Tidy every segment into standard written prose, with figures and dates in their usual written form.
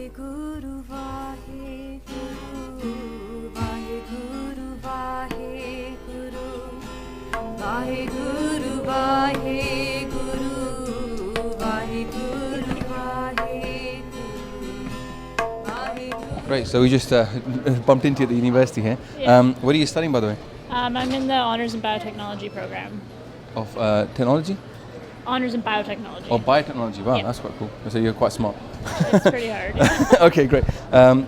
Vaheguru, Vaheguru, Vaheguru, Vaheguru, Vaheguru, Vaheguru, Vaheguru, Vaheguru. Great, so we just bumped into you at the university here. Yeah. What are you studying, by the way? I'm in the Honors in Biotechnology program. Of technology? Honors in Biotechnology. Or biotechnology, wow, Yeah. that's quite cool. So you're quite smart. It's pretty hard. Okay, great.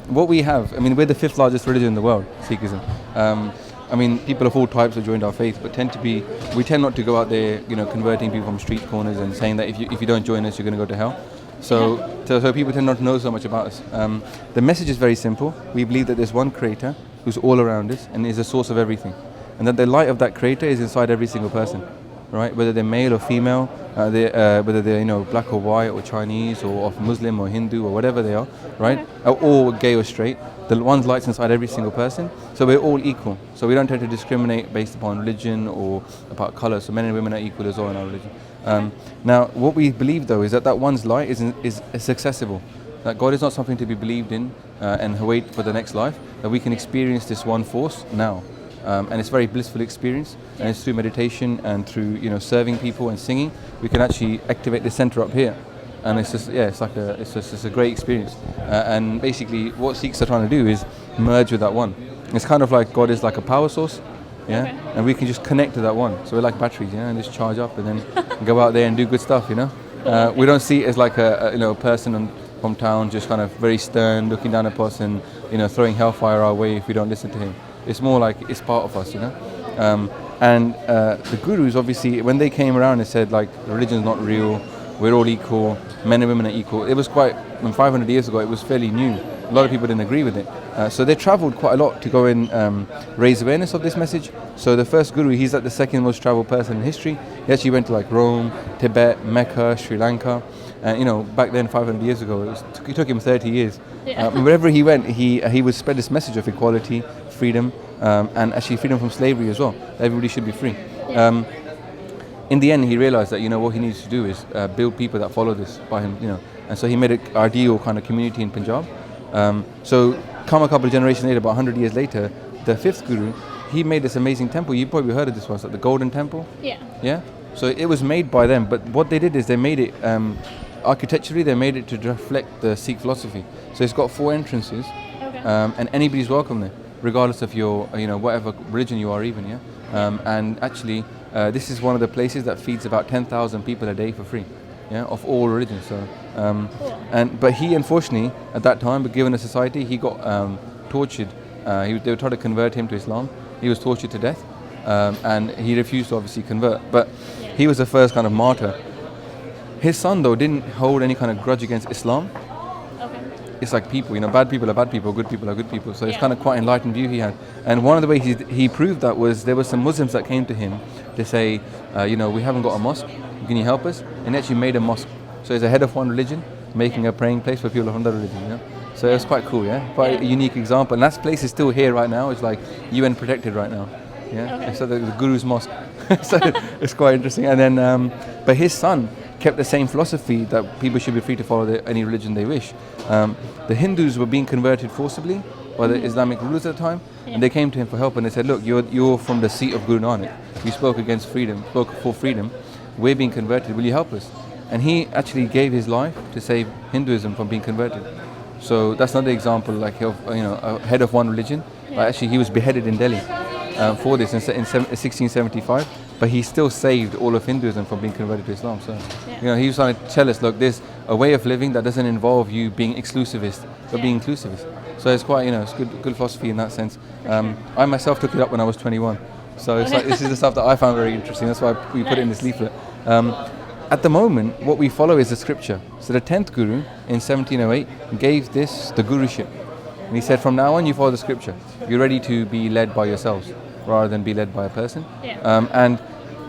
What we have, I mean, we're the 5th largest religion in the world, Sikhism. I mean, people of all types have joined our faith, but we tend not to go out there, converting people from street corners and saying that if you don't join us, you're going to go to hell. So people tend not to know so much about us. The message is very simple. We believe that there's one creator who's all around us and is the source of everything. And that the light of that creator is inside every single person. Right, whether they're male or female, whether they're black or white or Chinese or of Muslim or Hindu or whatever they are, right, or gay or straight, the one's light's inside every single person. So we're all equal. So we don't tend to discriminate based upon religion or about color. So men and women are equal as well in our religion. Now, what we believe though is that one's light is accessible. That God is not something to be believed in and wait for the next life. That we can experience this one force now. And it's a very blissful experience, and it's through meditation and through serving people and singing we can actually activate the center up here, and it's just it's a great experience. And basically what Sikhs are trying to do is merge with that one. It's kind of like God is like a power source, and we can just connect to that one. So we're like batteries, and just charge up and then go out there and do good stuff. We don't see it as like a person from town just kind of very stern, looking down at us and throwing hellfire our way if we don't listen to him. It's more like it's part of us, And the gurus, obviously, when they came around and said, like, religion's not real, we're all equal, men and women are equal, it was quite, 500 years ago, it was fairly new. A lot of people didn't agree with it. So they traveled quite a lot to go and raise awareness of this message. So the first guru, he's like the second most traveled person in history. He actually went to like Rome, Tibet, Mecca, Sri Lanka. And back then, 500 years ago, it took him 30 years. Yeah. Wherever he went, he would spread this message of equality, freedom, and actually freedom from slavery as well. Everybody should be free. Yeah. In the end, he realized that what he needs to do is build people that follow this by him. And so he made an ideal kind of community in Punjab. So come a couple of generations later, about 100 years later, the 5th guru, he made this amazing temple. You probably heard of this one, it's like the Golden Temple. Yeah. Yeah. So it was made by them, but what they did is they made it architecturally. They made it to reflect the Sikh philosophy. So it's got 4 entrances, and anybody's welcome there, regardless of your whatever religion you are, even. And actually, this is one of the places that feeds about 10,000 people a day for free. Of all religions. So, Cool. But he unfortunately at that time, but given the society, he got tortured. They were trying to convert him to Islam. He was tortured to death, and he refused to obviously convert. But he was the first kind of martyr. His son though didn't hold any kind of grudge against Islam. Okay. It's like people, bad people are bad people, good people are good people. So it's kind of quite enlightened view he had. And one of the ways he proved that was there were some Muslims that came to him to say, we haven't got a mosque. Can you help us? And he actually made a mosque. So he's a head of one religion, making a praying place for people of another religion. So it was quite cool, quite a unique example. And that place is still here right now. It's like UN protected right now. Okay. So the Guru's mosque. So it's quite interesting. And then, but his son kept the same philosophy that people should be free to follow any religion they wish. The Hindus were being converted forcibly by the Islamic rulers at the time, and they came to him for help, and they said, look, you're from the seat of Guru Nanak. You spoke against freedom, spoke for freedom. We're being converted. Will you help us? And he actually gave his life to save Hinduism from being converted. So that's another example, like of a head of one religion. But actually, he was beheaded in Delhi for this in 1675. But he still saved all of Hinduism from being converted to Islam. So he was trying to tell us, look, there's a way of living that doesn't involve you being exclusivist, but being inclusivist. So it's quite it's good philosophy in that sense. I myself took it up when I was 21. So it's like this is the stuff that I found very interesting. That's why we put it in this leaflet. At the moment, what we follow is the scripture. So the 10th guru in 1708 gave this the guruship. And he said, from now on, you follow the scripture. You're ready to be led by yourselves rather than be led by a person. And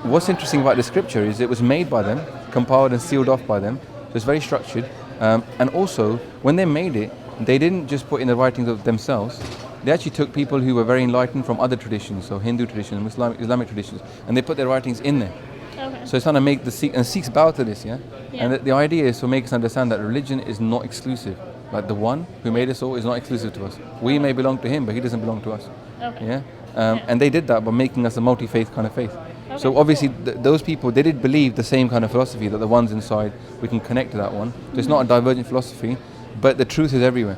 what's interesting about the scripture is it was made by them, compiled and sealed off by them. So it's very structured. And also, when they made it, they didn't just put in the writings of themselves. They actually took people who were very enlightened from other traditions, so Hindu traditions, Islamic traditions, and they put their writings in there. Okay. So it's trying to make the Sikhs bow to this, And the idea is to make us understand that religion is not exclusive. like the one who made us all is not exclusive to us. We may belong to him, but he doesn't belong to us. Okay. Yeah. And they did that by making us a multi-faith kind of faith. Okay, So obviously cool. those people, they did believe the same kind of philosophy, that the one's inside, we can connect to that one. So it's not a divergent philosophy, but the truth is everywhere.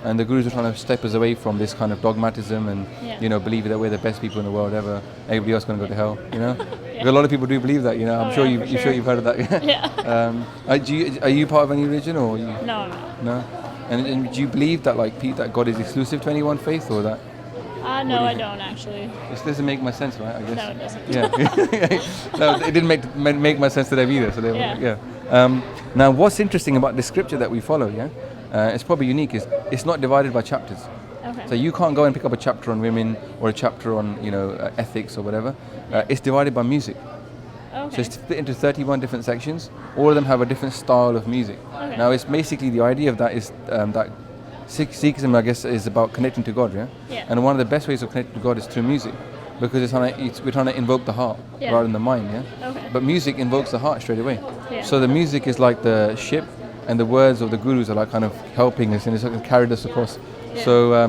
And the gurus are trying to step us away from this kind of dogmatism and, Yeah. believe that we're the best people in the world ever. Everybody else is going to go to hell, Yeah. Because a lot of people do believe that, I'm Oh, sure yeah, you, for you're sure sure. you've heard of that. Yeah. Are you part of any religion or you? No, I'm not. No? And do you believe that that God is exclusive to any one faith or that? No, do you I think? don't actually. This doesn't make much sense, right? I guess. No, it doesn't. Yeah. No, it didn't make much sense to them either. So they Yeah. Now, what's interesting about the scripture that we follow, it's probably unique, is it's not divided by chapters. Okay. So you can't go and pick up a chapter on women or a chapter on ethics or whatever. It's divided by music. Okay. So it's split into 31 different sections. All of them have a different style of music. Okay. Now, it's basically the idea of that is that Sikhism, I guess, is about connecting to God, Yeah. And one of the best ways of connecting to God is through music, because we're trying to invoke the heart Yeah. rather than the mind, Okay. But music invokes the heart straight away. Yeah. So the music is like the ship, and the words of the gurus are like kind of helping us and it's like carried us across. Yeah.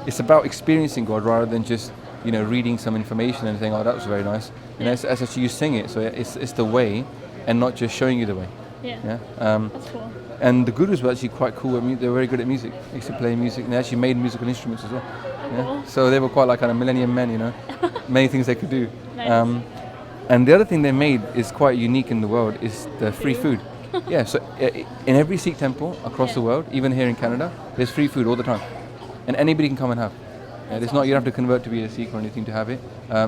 It's about experiencing God rather than just reading some information and saying, oh, that was very nice. As actually you sing it, so it's the way, and not just showing you the way. Yeah. That's cool. And the gurus were actually quite cool. They were very good at music. They used to play music, and they actually made musical instruments as well. Cool. So they were quite like kind of millennium men, many things they could do. Nice. And the other thing they made is quite unique in the world is the free food. So in every Sikh temple across the world, even here in Canada, there's free food all the time, and anybody can come and have. It's not you don't have to convert to be a Sikh or anything to have it.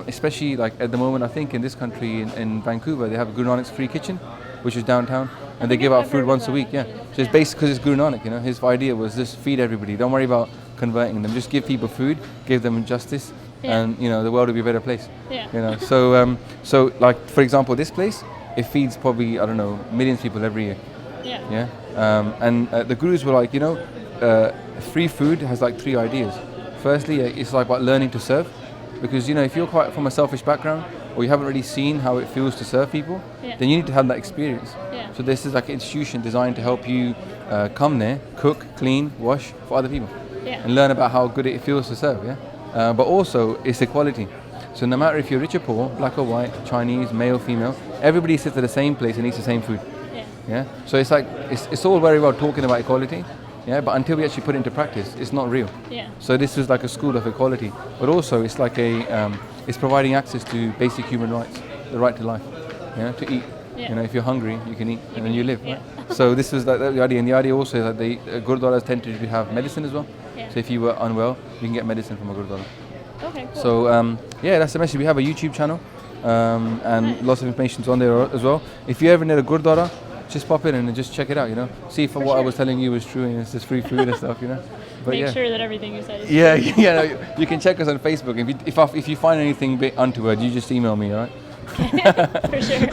Especially like at the moment, I think in this country in Vancouver, they have Guru Nanak's free kitchen, which is downtown, and they give out food once a week. So it's based because it's Guru Nanak. His idea was just feed everybody. Don't worry about converting them. Just give people food, give them justice, and the world will be a better place. Yeah. So like for example, this place, it feeds probably, I don't know, millions of people every year. Yeah. And the gurus were like, free food has like 3 ideas. Firstly, it's like about learning to serve, because if you're quite from a selfish background or you haven't really seen how it feels to serve people, then you need to have that experience. Yeah. So this is like an institution designed to help you come there, cook, clean, wash for other people, and learn about how good it feels to serve. But also it's equality. So no matter if you're rich or poor, black or white, Chinese, male, female, everybody sits at the same place and eats the same food. So it's like it's all very well talking about equality, but until we actually put it into practice, it's not real. So this is like a school of equality, but also it's like it's providing access to basic human rights, the right to life, to eat. If you're hungry, you can eat and then you live. Right? So this was like the idea, and the idea also is that the gurdwaras tend to have medicine as well. So if you were unwell, you can get medicine from a gurdwara. Okay, cool. So that's the message. We have a YouTube channel, and lots of information's on there as well. If you ever need a gurdwara, just pop in and just check it out. See if what I was telling you was true, and it's just free food and stuff. But Make sure that everything you said is no, you can check us on Facebook. If you find anything a bit untoward, you just email me, all right? for sure.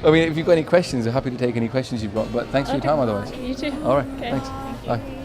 I mean, if you've got any questions, I'm happy to take any questions you've got. But thanks for your time, otherwise. You too. All right, Okay. thanks. Thank you. Bye.